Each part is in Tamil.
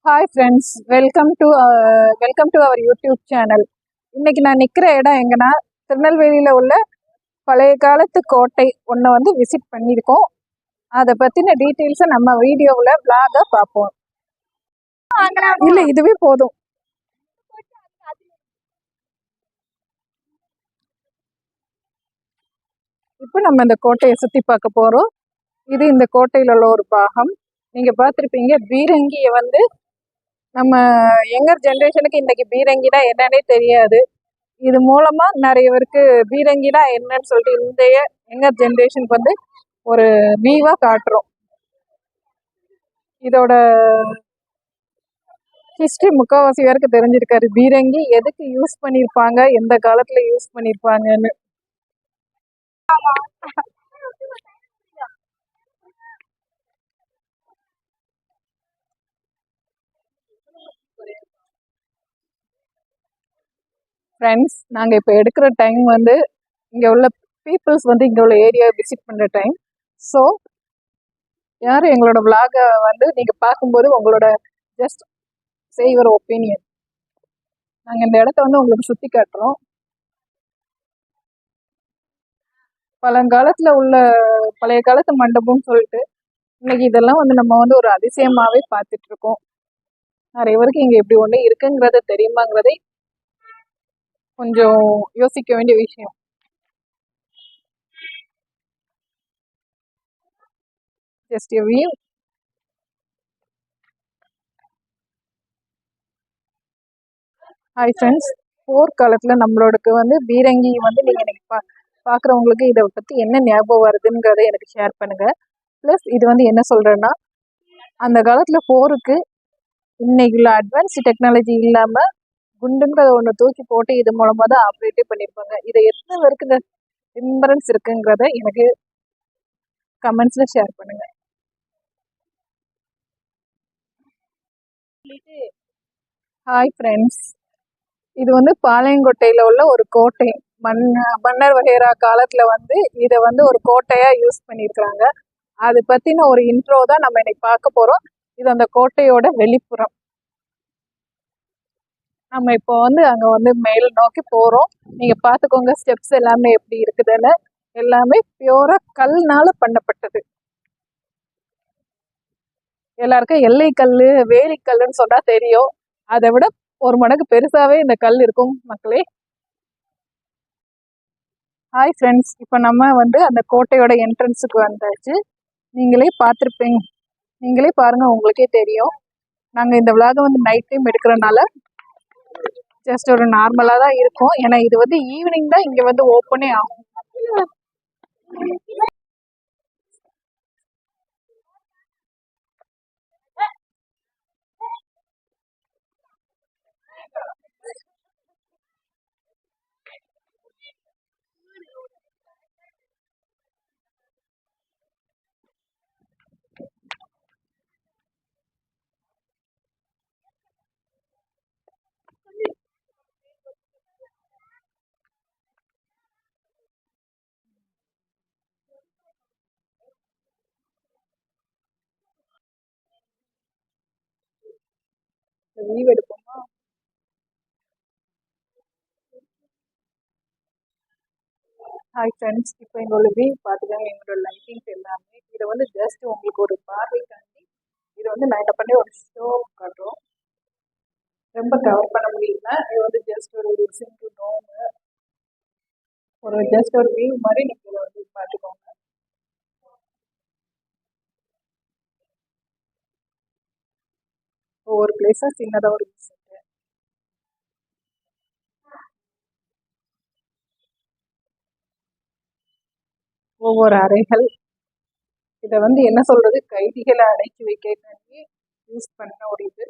Hi friends, welcome to our YouTube channel. இன்னைக்கு நான் நிற்கிற இடம் எங்கன்னா திருநெல்வேலியில் உள்ள பழைய காலத்து கோட்டை ஒன்றை வந்து விசிட் பண்ணியிருக்கோம். அதை பற்றின டீட்டெயில்ஸை நம்ம வீடியோவில் விளாக பார்ப்போம். இல்லை, இதுவே போதும். இப்போ நம்ம இந்த கோட்டையை சுற்றி பார்க்க போகிறோம். இது இந்த கோட்டையில் உள்ள ஒரு பாகம். நீங்கள் பார்த்துருப்பீங்க, பீரங்கியை வந்து நம்ம யங்கர் ஜென்ரேஷனுக்கு இன்றைக்கி பீரங்கினா என்னன்னே தெரியாது. இது மூலமாக நிறைய பேருக்கு பீரங்கினா என்னன்னு சொல்லிட்டு இன்றைய யங்கர் ஜென்ரேஷனுக்கு வந்து ஒரு வியூவாக காட்டுறோம். இதோட ஹிஸ்ட்ரி முக்கால்வாசி பேருக்கு தெரிஞ்சிருக்காரு. பீரங்கி எதுக்கு யூஸ் பண்ணியிருப்பாங்க, எந்த காலத்தில் யூஸ் பண்ணியிருப்பாங்கன்னு. ஃப்ரெண்ட்ஸ், நாங்கள் இப்போ எடுக்கிற டைம் வந்து இங்கே உள்ள பீப்புள்ஸ் வந்து இங்கே உள்ள ஏரியா விசிட் பண்ணுற டைம். ஸோ யாரும் எங்களோட விளாகை வந்து நீங்கள் பார்க்கும்போது உங்களோட ஜஸ்ட் சே யுவர் ஒப்பீனியன். நாங்கள் இந்த இடத்த வந்து உங்களுக்கு சுற்றி காட்டுறோம். பழங்காலத்தில் உள்ள பழைய காலத்து மண்டபம்னு சொல்லிட்டு இன்னைக்கு இதெல்லாம் வந்து நம்ம வந்து ஒரு அதிசயமாகவே பார்த்துட்டு இருக்கோம். நிறைய பேருக்கு இங்கே இப்படி ஒன்று இருக்குங்கிறது தெரியுமாங்கிறதை கொஞ்சம் யோசிக்க வேண்டிய விஷயம். Just a view. Hi friends, போர்க்காலத்தில் நம்மளோடக்கு வந்து பீரங்கி வந்து நீங்கள் இன்னைக்கு பார்க்குறவங்களுக்கு இதை பற்றி என்ன ஞாபகம் வருதுங்கிறத எனக்கு ஷேர் பண்ணுங்கள். ப்ளஸ் இது வந்து என்ன சொல்கிறேன்னா, அந்த காலத்தில் போருக்கு இன்னைக்கு உள்ள அட்வான்ஸ் டெக்னாலஜி இல்லாமல் குண்டுங்கிறத ஒன்று தூக்கி போட்டு இது மூலமாக தான் ஆப்ரேட்டே பண்ணியிருப்பாங்க. இதை எத்தனை பேருக்கு இந்த ரிம்பரன்ஸ் இருக்குங்கிறத எனக்கு கமெண்ட்ஸில் ஷேர் பண்ணுங்கள். ஹாய் ஃப்ரெண்ட்ஸ், இது வந்து பாளையங்கோட்டையில் உள்ள ஒரு கோட்டை. மன்னர் வகைரா காலத்தில் வந்து இதை வந்து ஒரு கோட்டையாக யூஸ் பண்ணியிருக்கிறாங்க. அது பற்றின ஒரு இன்ட்ரோ தான் நம்ம இன்னைக்கு பார்க்க போகிறோம். இது அந்த கோட்டையோட வெளிப்புறம். நம்ம இப்போ வந்து அங்கே வந்து மேல் நோக்கி போகிறோம். நீங்கள் பார்த்துக்கோங்க, ஸ்டெப்ஸ் எல்லாமே எப்படி இருக்குதுன்னு. எல்லாமே பியூரா கல்னால பண்ணப்பட்டது. எல்லாருக்கும் எல்லை கல், வேலிக்கல்லுன்னு சொன்னால் தெரியும். அதை விட ஒரு மடங்கு பெருசாகவே இந்த கல் இருக்கும் மக்களே. ஹாய் ஃப்ரெண்ட்ஸ், இப்போ நம்ம வந்து அந்த கோட்டையோட என்ட்ரன்ஸுக்கு வந்தாச்சு. நீங்களே பார்த்துருப்பீங்க, நீங்களே பாருங்கள், உங்களுக்கே தெரியும். நாங்கள் இந்த விளாகை வந்து நைட் டைம் எடுக்கிறனால ஜஸ்ட் ஒரு நார்மலாக தான் இருக்கும். ஏன்னா இது வந்து ஈவினிங் தான் இங்கே வந்து ஓப்பனே ஆகும். லீவ் எடுப்போமா? ஹாய் ஃப்ரெண்ட்ஸ், இப்போ எங்களோட வியூ பார்த்துக்காங்க. எங்களோட லைட்டிங்ஸ் எல்லாமே இதை வந்து ஜஸ்ட் உங்களுக்கு ஒரு பார்வைக்காண்டி இதை வந்து நான் என்ன பண்ணி ஒரு ஷோ காட்டுறோம். ரொம்ப கவர் பண்ண முடியல. இது வந்து ஜஸ்ட் ஒரு சிங்கிள் டோமு, ஒரு ஜஸ்ட் ஒரு வியூ மாதிரி நீங்கள் இதை வந்து பார்த்துக்கோங்க. ஒவ்வொரு பிளேஸாக சின்னதாக ஒரு விசிட். ஒவ்வொரு அறைகள். இதை வந்து என்ன சொல்கிறது, கைதிகளை அடைச்சி வைக்க யூஸ் பண்ண ஒரு இது.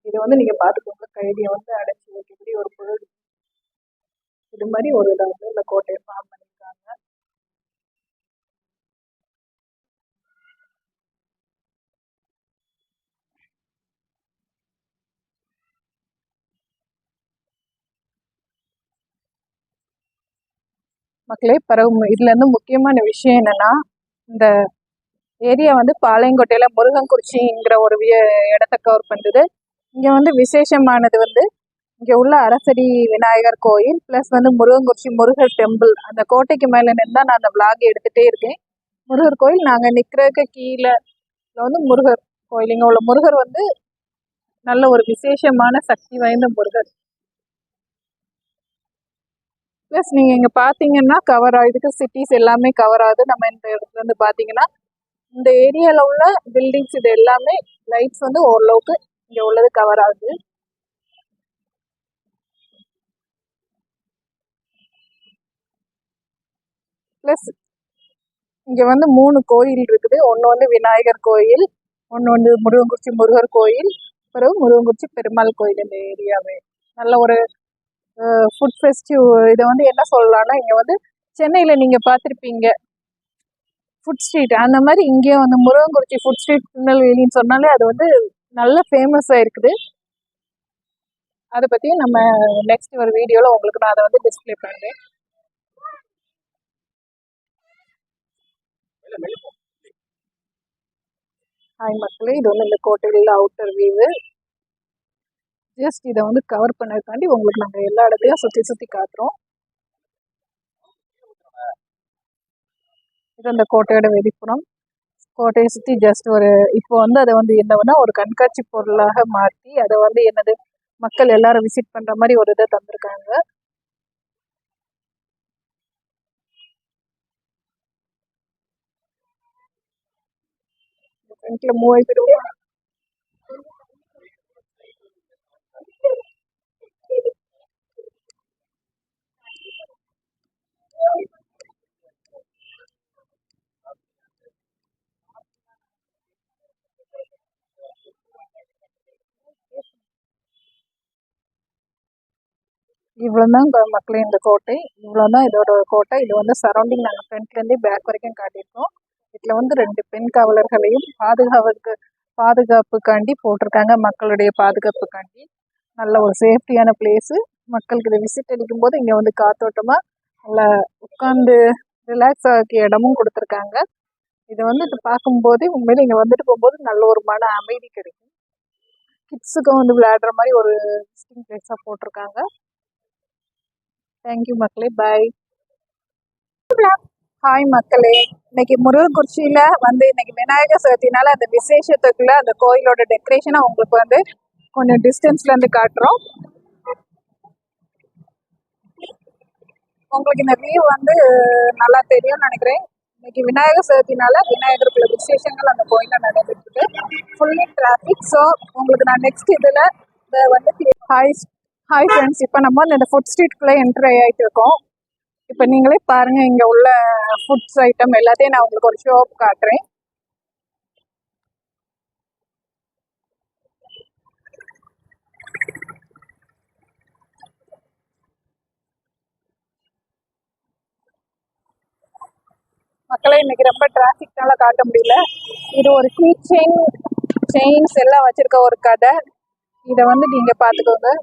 இதை வந்து நீங்கள் பார்த்துக்கோங்க, கைதியை வந்து அடைச்சி வைக்கக்கூடிய ஒரு பொருள். இது மாதிரி ஒரு இதை வந்து இந்த கோட்டையை ஃபார்ம் பண்ணியிருக்காங்க. மக்களே, பிறகு இதுல இருந்து முக்கியமான விஷயம் என்னன்னா, இந்த ஏரியா வந்து பாளையங்கோட்டையில் முருகன்குறிச்சிங்கிற ஒரு இடத்த கவர் பண்ணுறது. இங்கே வந்து விசேஷமானது வந்து இங்கே உள்ள அரசடி விநாயகர் கோயில் ப்ளஸ் வந்து முருகன்குறிச்சி முருகர் டெம்பிள். அந்த கோட்டைக்கு மேலே நின்று தான் நான் அந்த விளாக் எடுத்துகிட்டே இருக்கேன். முருகர் கோயில் நாங்கள் நிற்கிறதுக்கு கீழே வந்து முருகர் கோயில். இங்கே உள்ள முருகர் வந்து நல்ல ஒரு விசேஷமான சக்தி வாய்ந்த முருகர். ப்ளஸ் நீங்கள் இங்கே பார்த்தீங்கன்னா கவர் ஆகுதுக்கு சிட்டிஸ் எல்லாமே கவர் ஆகுது. நம்ம இந்த இடத்துல வந்து பார்த்தீங்கன்னா இந்த ஏரியாவில் உள்ள பில்டிங்ஸ் இது எல்லாமே லைட்ஸ் வந்து ஓரளவுக்கு இங்கே உள்ளது கவர் ஆகுது. ப்ளஸ் இங்கே வந்து 3 கோயில் இருக்குது. ஒன்று வந்து விநாயகர் கோயில், ஒன்று வந்து முருகன்குறிச்சி முருகர் கோயில், பிறகு முருகன்குறிச்சி பெருமாள் கோயில். இந்த ஏரியாவே நல்ல ஒரு ஃபுட் ஃபெஸ்டிவ். இதை வந்து என்ன சொல்லலாம்னா இங்கே வந்து சென்னையில் நீங்கள் பார்த்துருப்பீங்க ஃபுட் ஸ்ட்ரீட், அந்த மாதிரி இங்கேயும் வந்து முருகன்குறிச்சி ஃபுட் ஸ்ட்ரீட் திருநெல்வேலின்னு சொன்னாலே அது வந்து நல்ல ஃபேமஸாக இருக்குது. அதை பற்றியும் நம்ம நெக்ஸ்ட் ஒரு வீடியோவில் உங்களுக்கு நான் அதை வந்து டிஸ்பிளே பண்ணுறேன். ஹாய் மக்களே, இது வந்து இந்த கோட்டையில் அவுட்டர் வியூவு. ஜஸ்ட் இதை வந்து கவர் பண்ணதுக்காண்டி உங்களுக்கு நாங்கள் எல்லா இடத்தையும் சுற்றி சுற்றி காட்டுறோம். இது அந்த கோட்டையோட வெளிப்புறம். கோட்டையை சுற்றி ஜஸ்ட் ஒரு இப்போ வந்து அதை வந்து என்னன்னா ஒரு கண்காட்சி பொருளாக மாற்றி அதை வந்து என்னது மக்கள் எல்லாரும் விசிட் பண்ணுற மாதிரி ஒரு இதை தந்திருக்காங்க. ஃப்ரண்ட்ல மூவ் ஆகிடுவோம். இவ்வளோதான் மக்களே இந்த கோட்டை. இவ்வளோதான் இதோட கோட்டை. இது வந்து சரௌண்டிங் நாங்கள் ஃப்ரண்ட்லேருந்தே பேக் வரைக்கும் காட்டியிருக்கோம். இதில் வந்து 2 பெண் காவலர்களையும் பாதுகாப்புக்காண்டி போட்டிருக்காங்க. மக்களுடைய பாதுகாப்புக்காண்டி நல்ல ஒரு சேஃப்டியான பிளேஸு. மக்களுக்கு இதை விசிட் அடிக்கும் போது இங்கே வந்து காத்தோட்டமாக நல்லா உட்காந்து ரிலாக்ஸ் ஆகிய இடமும் கொடுத்துருக்காங்க. இதை வந்து பார்க்கும்போதே உண்மையில இங்கே வந்துட்டு போகும்போது நல்ல ஒரு மன அமைதி கிடைக்கும். கிட்ஸுக்கும் வந்து விளையாடுற மாதிரி ஒரு விசிட்டிங் பிளேஸாக போட்டிருக்காங்க. தேங்க்யூ மக்களே, பாய். ஹாய் மக்களே, இன்னைக்கு முருகன்குறிச்சியில் வந்து இன்னைக்கு விநாயகர் சதுர்த்தினால அந்த விசேஷத்துக்குள்ள அந்த கோயிலோட டெக்கரேஷனை உங்களுக்கு வந்து கொஞ்சம் டிஸ்டன்ஸ்லேருந்து காட்டுறோம். உங்களுக்கு இந்த வியூ வந்து நல்லா தெரியும்னு நினைக்கிறேன். இன்னைக்கு விநாயகர் சதுர்த்தினால விநாயகருக்குள்ள விசேஷங்கள் அந்த கோயிலில் நடந்துட்டு இருக்கு. Fully traffic. ஸோ உங்களுக்கு நான் நெக்ஸ்ட் இதில் வந்து ஹாய் ஃப்ரெண்ட்ஸ், இப்போ நம்ம இந்த ஃபுட் ஸ்ட்ரீட்குள்ளே என்ட்ரி ஆகிட்டு இருக்கோம். இப்போ நீங்களே பாருங்க, இங்க உள்ள ஃபுட்ஸ் ஐட்டம் எல்லாத்தையும் நான் உங்களுக்கு ஒரு ஷோ காட்டுறேன். மக்களை இன்னைக்கு ரொம்ப டிராஃபிக்னால காட்ட முடியல. இது ஒரு கீ செயின்ஸ் எல்லாம் வச்சிருக்க ஒரு கடை. இதை வந்து நீங்க பாத்துக்கோங்க.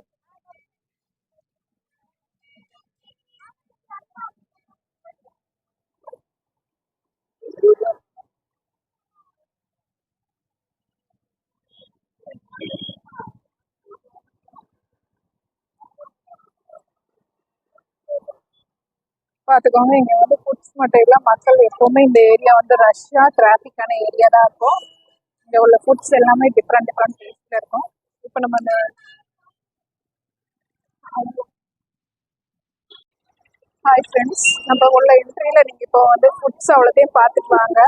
பார்த்துக்கோங்க, இங்கே வந்து ஃபுட்ஸ் மட்டும் இல்லை, மக்கள் எப்போவுமே இந்த ஏரியா வந்து ரஷ்ஷாக டிராஃபிக்கான ஏரியா தான் இருக்கும். இங்கே உள்ள ஃபுட்ஸ் எல்லாமே டிஃப்ரெண்ட் டேஸ்ட்டில் இருக்கும். இப்போ நம்ம அந்த ஹாய் ஃப்ரெண்ட்ஸ், நம்ம உள்ள என்ட்ரியில் நீங்கள் இப்போ வந்து ஃபுட்ஸ் அவ்வளோத்தையும் பார்த்துட்டு வாங்க.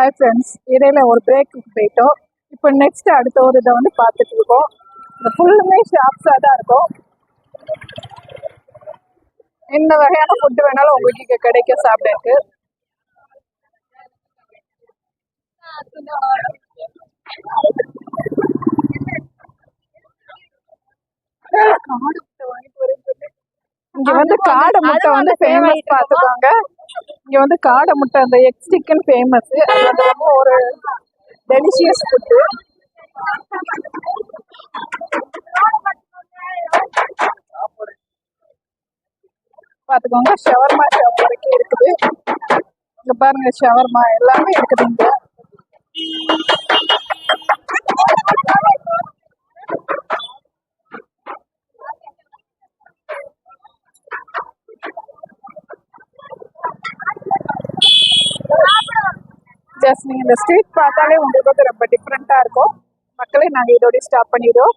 ஹாய் ஃப்ரெண்ட்ஸ், இடையில ஒரு பிரேக்குக்கு போயிட்டோம். இப்போ நெக்ஸ்ட் அடுத்த ஒரு இதை வந்து பார்த்துட்டு இருக்கோம். இந்த ஃபுல்லுமே ஷாப்ஸாக தான் இருக்கும். எந்த வகையான ஃபுட்டு வேணாலும் உங்களுக்கு இங்கே கிடைக்க சாப்பிடக்கு. இங்க வந்து காடை முட்டை வந்து ஃபேமஸ் பார்த்துக்கோங்க. இங்க வந்து காடை முட்டை அந்த எக் சிக்கன் ஃபேமஸ். அது வந்து ரொம்ப ஒரு டெலிஷியஸ் ஃபுட்டு. பார்த்துக்கோங்க, ஷவர்மா ஷாப் வரைக்கும் இருக்குது. இங்க பாருங்க, ஷவர்மா எல்லாமே இருக்குது இங்க. ஜஸ்ட் நீங்க இந்த ஸ்ட்ரீட் பார்த்தாலே உங்களுக்கு வந்து ரொம்ப டிஃப்ரெண்டா இருக்கும். மக்களே, நாங்க இதோட ஸ்டாப் பண்ணிடுவோம்.